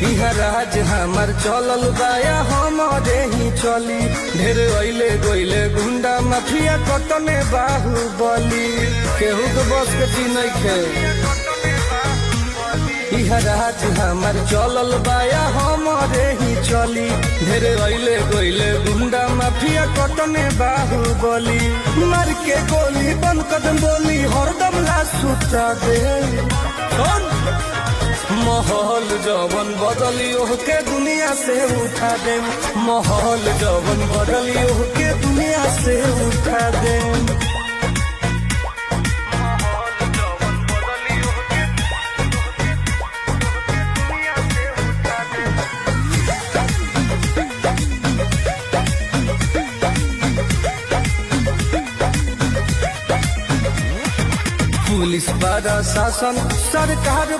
इहा राज हमार चलल बाया हमरे ही चली। ढेर अइले गइले गुंडा माफिया कतने बाहुबली, केहू के बस के चीज नइखे। इहा राज हमार चलल बाया हमरे ही चली। ढेर अइले गइले गुंडा माफिया कतने बाहुबली, मार के गोली बंद कदम बोली हरदम लाश सुता दे। माहौल जवन बदली के दुनिया से उठा दे, माहौल जवन बदली के दुनिया से उठा दे। पुलिस प्रशासन सरकार